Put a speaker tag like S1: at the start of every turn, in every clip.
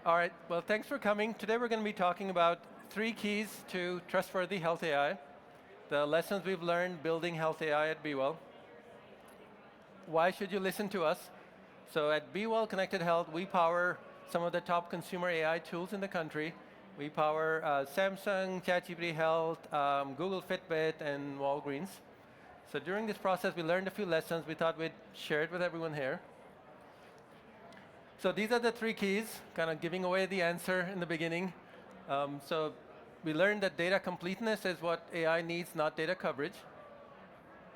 S1: All right, well, thanks for coming. Today we're going to be talking about 3 keys to Trustworthy Health AI, the lessons we've learned building Health AI at b.well. Why should you listen to us? So at b.well Connected Health, we power some of the top consumer AI tools in the country. We power Samsung, ChatGPT Health, Google Fitbit, and Walgreens. So during this process, we learned a few lessons. We thought we'd share it with everyone here. So these are the 3 keys, kind of giving away the answer in the beginning. So we learned that data completeness is what AI needs, not data coverage.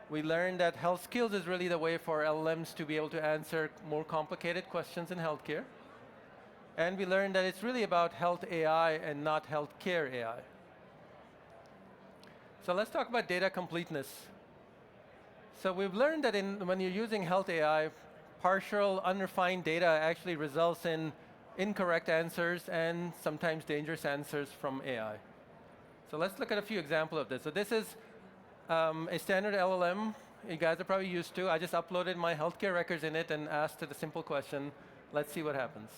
S1: We learned that health skills is really the way for LLMs to be able to answer more complicated questions in healthcare. And we learned that it's really about health AI and not healthcare AI. So let's talk about data completeness. So we've learned that when you're using health AI, partial, unrefined data actually results in incorrect answers and sometimes dangerous answers from AI. So let's look at a few examples of this. So this is a standard LLM you guys are probably used to. I just uploaded my healthcare records in it and asked it a simple question. Let's see what happens.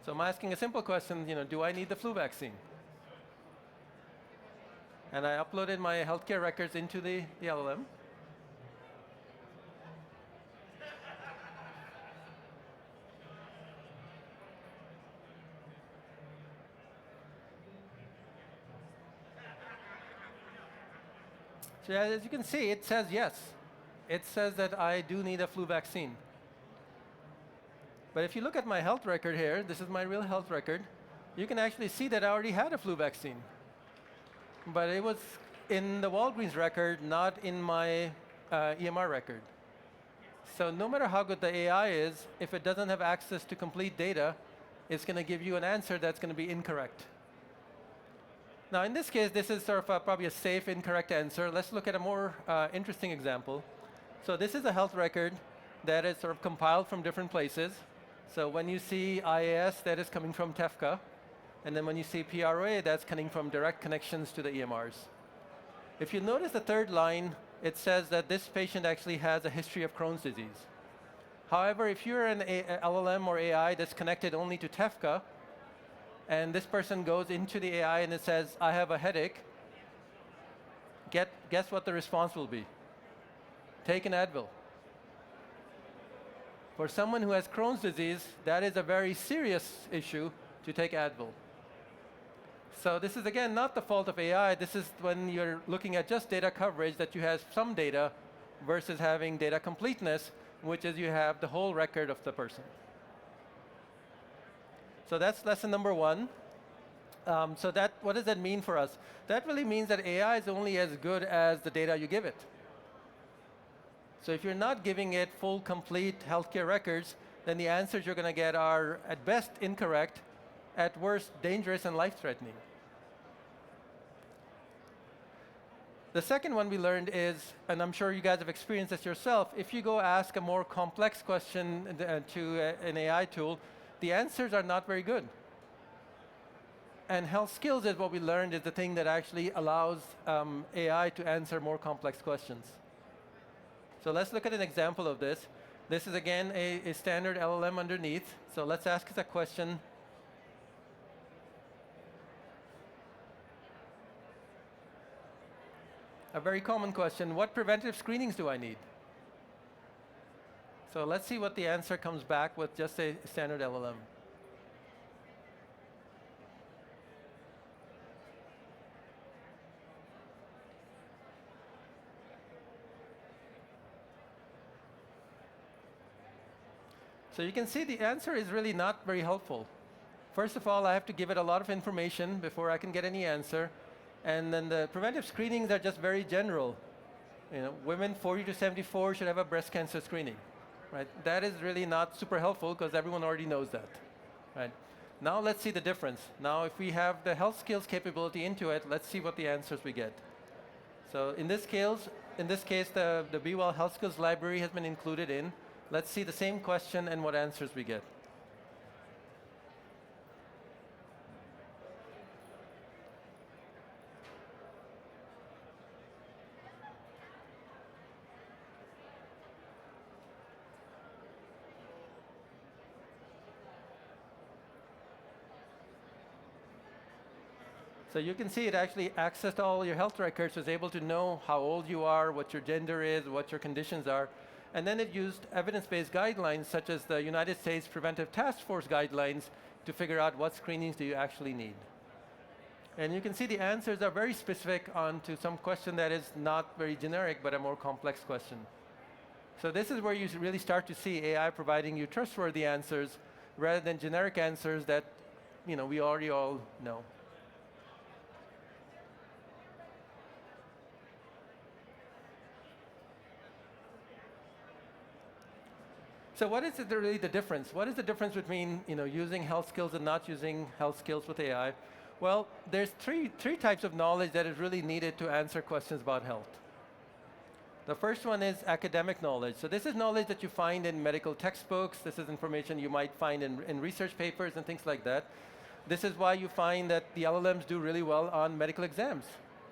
S1: So I'm asking a simple question, do I need the flu vaccine? And I uploaded my healthcare records into the LLM. So as you can see, it says yes. It says that I do need a flu vaccine. But if you look at my health record here, this is my real health record, you can actually see that I already had a flu vaccine. But it was in the Walgreens record, not in my EMR record. So no matter how good the AI is, if it doesn't have access to complete data, it's going to give you an answer that's going to be incorrect. Now in this case, this is sort of probably a safe, incorrect answer. Let's look at a more interesting example. So this is a health record that is sort of compiled from different places. So when you see IAS, that is coming from TEFCA. And then when you see PRA, that's coming from direct connections to the EMRs. If you notice the third line, it says that this patient actually has a history of Crohn's disease. However, if you're an LLM or AI that's connected only to TEFCA, and this person goes into the AI and it says, I have a headache, guess what the response will be? Take an Advil. For someone who has Crohn's disease, that is a very serious issue to take Advil. So this is, again, not the fault of AI. This is when you're looking at just data coverage that you have some data versus having data completeness, which is you have the whole record of the person. So that's lesson number 1. So what does that mean for us? That really means that AI is only as good as the data you give it. So if you're not giving it full, complete healthcare records, then the answers you're going to get are, at best, incorrect, at worst, dangerous and life-threatening. The second one we learned is, and I'm sure you guys have experienced this yourself, if you go ask a more complex question to an AI tool, the answers are not very good. And health skills is what we learned is the thing that actually allows AI to answer more complex questions. So let's look at an example of this. This is, again, a standard LLM underneath. So let's ask us a question. A very common question, what preventive screenings do I need? So let's see what the answer comes back with just a standard LLM. So you can see the answer is really not very helpful. First of all, I have to give it a lot of information before I can get any answer. And then the preventive screenings are just very general. Women 40 to 74 should have a breast cancer screening. Right? That is really not super helpful because everyone already knows that. Right? Now let's see the difference. Now if we have the health skills capability into it, let's see what the answers we get. So in this case, the b.well Health Skills Library has been included in. Let's see the same question and what answers we get. So you can see it actually accessed all your health records, was able to know how old you are, what your gender is, what your conditions are. And then it used evidence-based guidelines, such as the United States Preventive Task Force guidelines, to figure out what screenings do you actually need. And you can see the answers are very specific onto some question that is not very generic, but a more complex question. So this is where you really start to see AI providing you trustworthy answers rather than generic answers that we already all know. So what is really the difference? What is the difference between using health skills and not using health skills with AI? Well, there's three types of knowledge that is really needed to answer questions about health. The first one is academic knowledge. So this is knowledge that you find in medical textbooks. This is information you might find in research papers and things like that. This is why you find that the LLMs do really well on medical exams.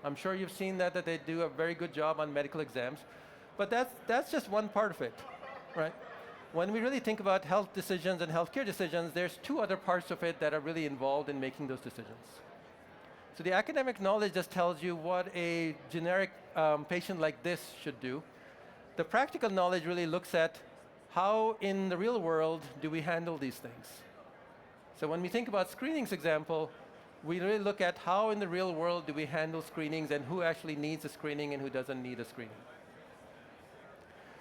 S1: I'm sure you've seen that they do a very good job on medical exams. But that's just one part of it, right? When we really think about health decisions and healthcare decisions, there's two other parts of it that are really involved in making those decisions. So the academic knowledge just tells you what a generic patient like this should do. The practical knowledge really looks at how in the real world do we handle these things. So when we think about screenings example, we really look at how in the real world do we handle screenings and who actually needs a screening and who doesn't need a screening.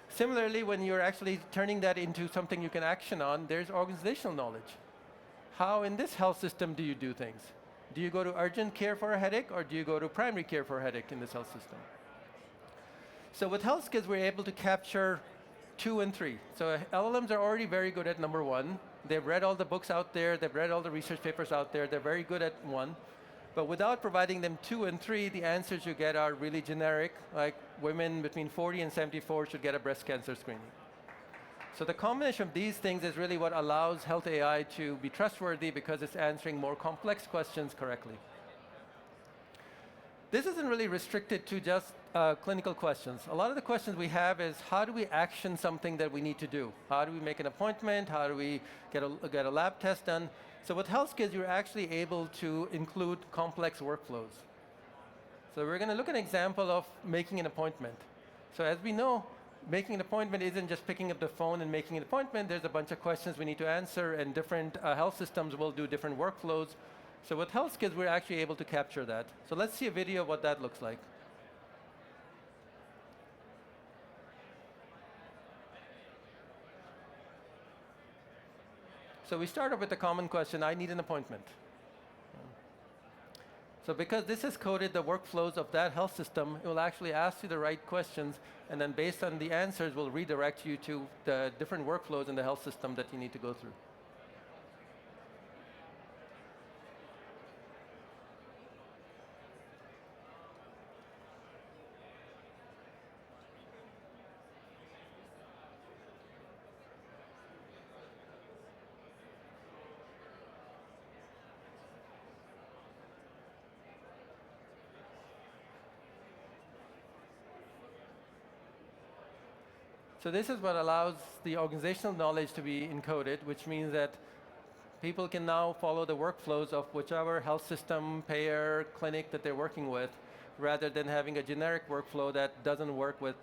S1: Similarly, when you're actually turning that into something you can action on, there's organizational knowledge. How in this health system do you do things? Do you go to urgent care for a headache, or do you go to primary care for a headache in this health system? So with health skills, we're able to capture 2 and 3. So LLMs are already very good at number 1. They've read all the books out there. They've read all the research papers out there. They're very good at 1. But without providing them 2 and 3, the answers you get are really generic, like women between 40 and 74 should get a breast cancer screening. So the combination of these things is really what allows health AI to be trustworthy, because it's answering more complex questions correctly. This isn't really restricted to just clinical questions. A lot of the questions we have is, how do we action something that we need to do? How do we make an appointment? How do we get a lab test done? So with health skills, you're actually able to include complex workflows. So we're going to look at an example of making an appointment. So as we know, making an appointment isn't just picking up the phone and making an appointment. There's a bunch of questions we need to answer, and different health systems will do different workflows. So with health skills, we're actually able to capture that. So let's see a video of what that looks like. So we start off with the common question, I need an appointment. So because this has coded the workflows of that health system, it will actually ask you the right questions, and then based on the answers, will redirect you to the different workflows in the health system that you need to go through. So this is what allows the organizational knowledge to be encoded, which means that people can now follow the workflows of whichever health system, payer, clinic that they're working with, rather than having a generic workflow that doesn't work with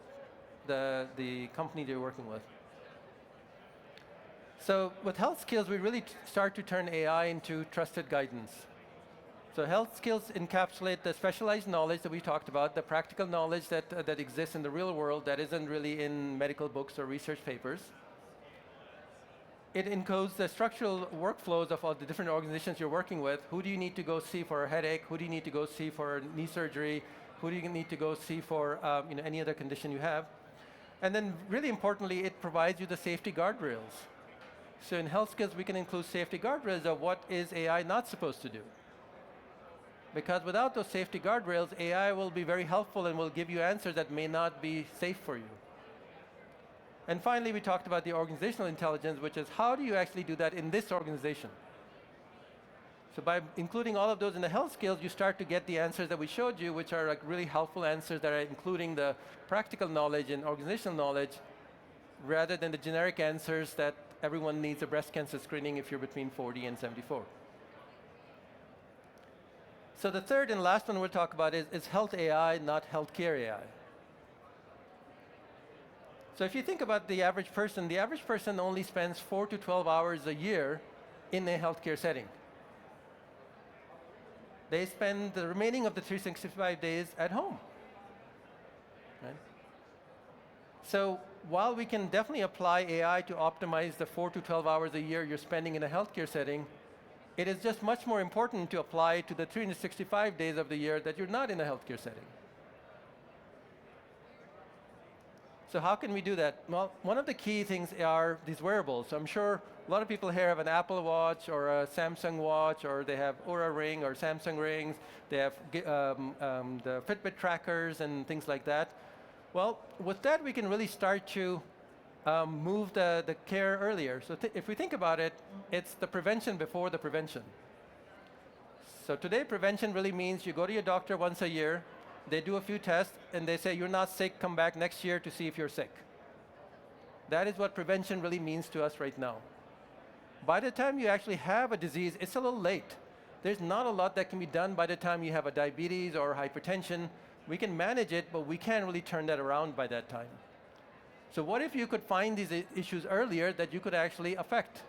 S1: the company they're working with. So with health skills, we really start to turn AI into trusted guidance. So health skills encapsulate the specialized knowledge that we talked about, the practical knowledge that exists in the real world that isn't really in medical books or research papers. It encodes the structural workflows of all the different organizations you're working with. Who do you need to go see for a headache? Who do you need to go see for knee surgery? Who do you need to go see for any other condition you have? And then really importantly, it provides you the safety guardrails. So in health skills, we can include safety guardrails of what is AI not supposed to do. Because without those safety guardrails, AI will be very helpful and will give you answers that may not be safe for you. And finally, we talked about the organizational intelligence, which is how do you actually do that in this organization? So by including all of those in the health skills, you start to get the answers that we showed you, which are like really helpful answers that are including the practical knowledge and organizational knowledge, rather than the generic answers that everyone needs a breast cancer screening if you're between 40 and 74. So the third and last one we'll talk about is health AI, not healthcare AI. So if you think about the average person only spends 4 to 12 hours a year in a healthcare setting. They spend the remaining of the 365 days at home. Right? So while we can definitely apply AI to optimize the 4 to 12 hours a year you're spending in a healthcare setting, it is just much more important to apply to the 365 days of the year that you're not in a healthcare setting. So how can we do that? Well, one of the key things are these wearables. So I'm sure a lot of people here have an Apple Watch or a Samsung Watch, or they have Oura Ring or Samsung Rings. They have the Fitbit trackers and things like that. Well, with that, we can really start to move the care earlier. So if we think about it, it's the prevention before the prevention. So today, prevention really means you go to your doctor once a year, they do a few tests, and they say, you're not sick, come back next year to see if you're sick. That is what prevention really means to us right now. By the time you actually have a disease, it's a little late. There's not a lot that can be done by the time you have a diabetes or hypertension. We can manage it, but we can't really turn that around by that time. So what if you could find these issues earlier that you could actually affect?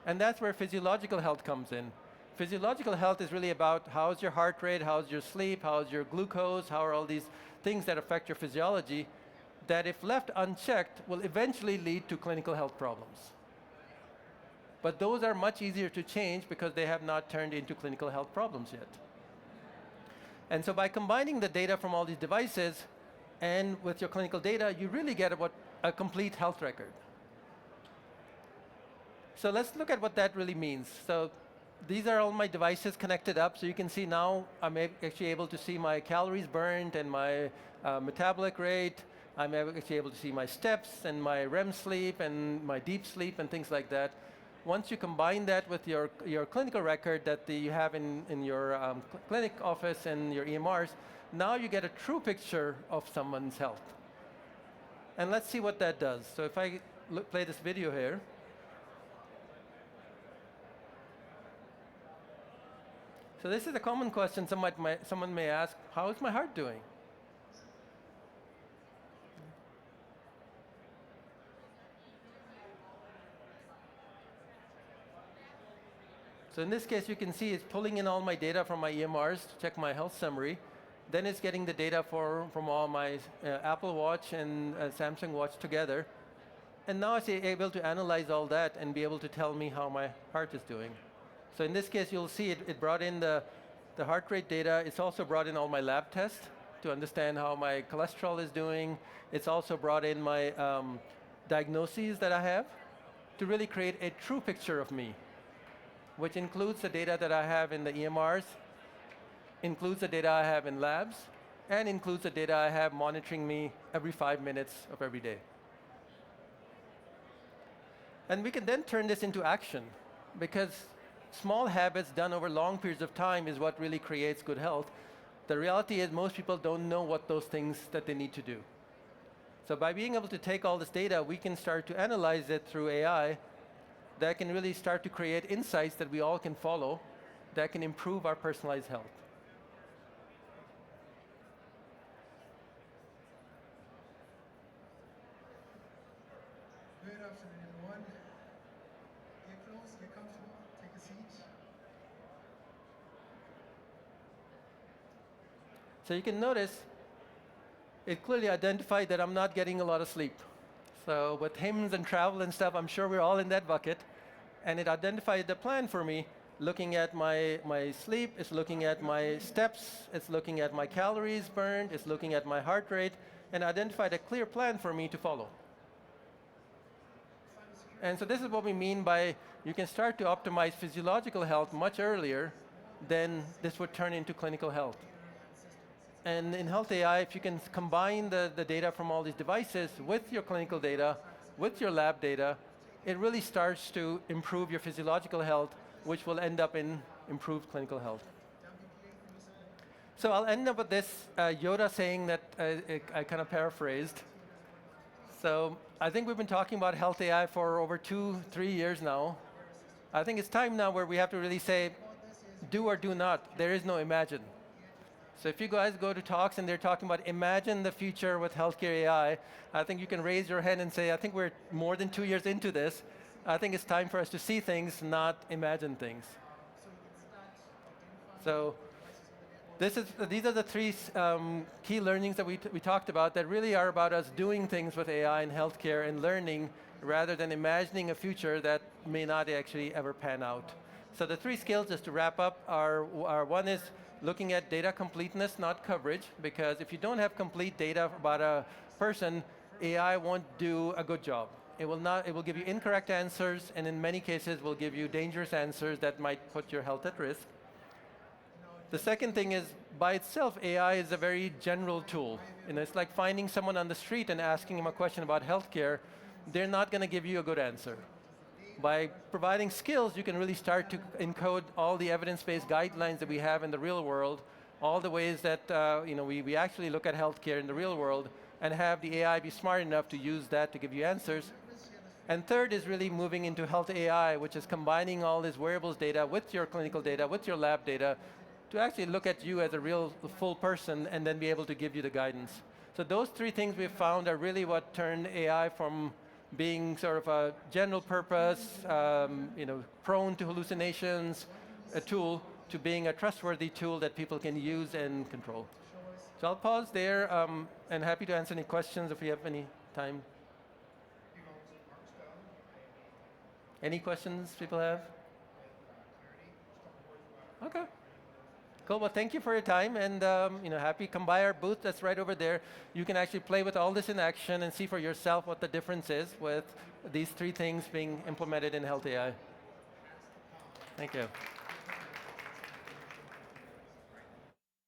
S1: And that's where physiological health comes in. Physiological health is really about how's your heart rate, how's your sleep, how's your glucose, how are all these things that affect your physiology that if left unchecked will eventually lead to clinical health problems. But those are much easier to change because they have not turned into clinical health problems yet. And so by combining the data from all these devices and with your clinical data, you really get a complete health record. So let's look at what that really means. So these are all my devices connected up, so you can see now I'm actually able to see my calories burned and my metabolic rate. I'm actually able to see my steps and my REM sleep and my deep sleep and things like that. Once you combine that with your clinical record that you have in your clinic office and your EMRs, now you get a true picture of someone's health. And let's see what that does. So if I play this video here. So this is a common question someone may ask, how is my heart doing? So in this case, you can see it's pulling in all my data from my EMRs to check my health summary. Then it's getting the data from all my Apple Watch and Samsung Watch together. And now it's able to analyze all that and be able to tell me how my heart is doing. So in this case, you'll see it brought in the heart rate data. It's also brought in all my lab tests to understand how my cholesterol is doing. It's also brought in my diagnoses that I have to really create a true picture of me, which includes the data that I have in the EMRs, includes the data I have in labs, and includes the data I have monitoring me every 5 minutes of every day. And we can then turn this into action, because small habits done over long periods of time is what really creates good health. The reality is most people don't know what those things that they need to do. So by being able to take all this data, we can start to analyze it through AI that can really start to create insights that we all can follow that can improve our personalized health.
S2: Good afternoon, everyone. Get close, get comfortable, take a seat.
S1: So you can notice it clearly identified that I'm not getting a lot of sleep. So with HIMSS and travel and stuff, I'm sure we're all in that bucket. And it identified the plan for me, looking at my sleep, it's looking at my steps, it's looking at my calories burned, it's looking at my heart rate, and identified a clear plan for me to follow. And so this is what we mean by you can start to optimize physiological health much earlier than this would turn into clinical health. And in Health AI, if you can combine the data from all these devices with your clinical data, with your lab data, it really starts to improve your physiological health, which will end up in improved clinical health. So I'll end up with this Yoda saying that I kind of paraphrased. So I think we've been talking about Health AI for over 2-3 years now. I think it's time now where we have to really say, do or do not. There is no imagine. So if you guys go to talks and they're talking about imagine the future with healthcare AI, I think you can raise your hand and say, I think we're more than 2 years into this. I think it's time for us to see things, not imagine things. So these are the three key learnings that we talked about that really are about us doing things with AI in healthcare and learning rather than imagining a future that may not actually ever pan out. So the three skills, just to wrap up, are one is looking at data completeness, not coverage, because if you don't have complete data about a person, AI won't do a good job. It will give you incorrect answers, and in many cases will give you dangerous answers that might put your health at risk. The second thing is, by itself, AI is a very general tool. It's like finding someone on the street and asking them a question about healthcare. They're not going to give you a good answer. By providing skills, you can really start to encode all the evidence-based guidelines that we have in the real world, all the ways that we actually look at healthcare in the real world, and have the AI be smart enough to use that to give you answers. And third is really moving into health AI, which is combining all this wearables data with your clinical data, with your lab data, to actually look at you as a real full person and then be able to give you the guidance. So those three things we've found are really what turned AI from being sort of a general purpose, prone to hallucinations, a tool, to being a trustworthy tool that people can use and control. So I'll pause there and happy to answer any questions if we have any time. Any questions people have? Okay. Cool, well thank you for your time, and happy, come by our booth that's right over there. You can actually play with all this in action and see for yourself what the difference is with these three things being implemented in Health AI. Thank you.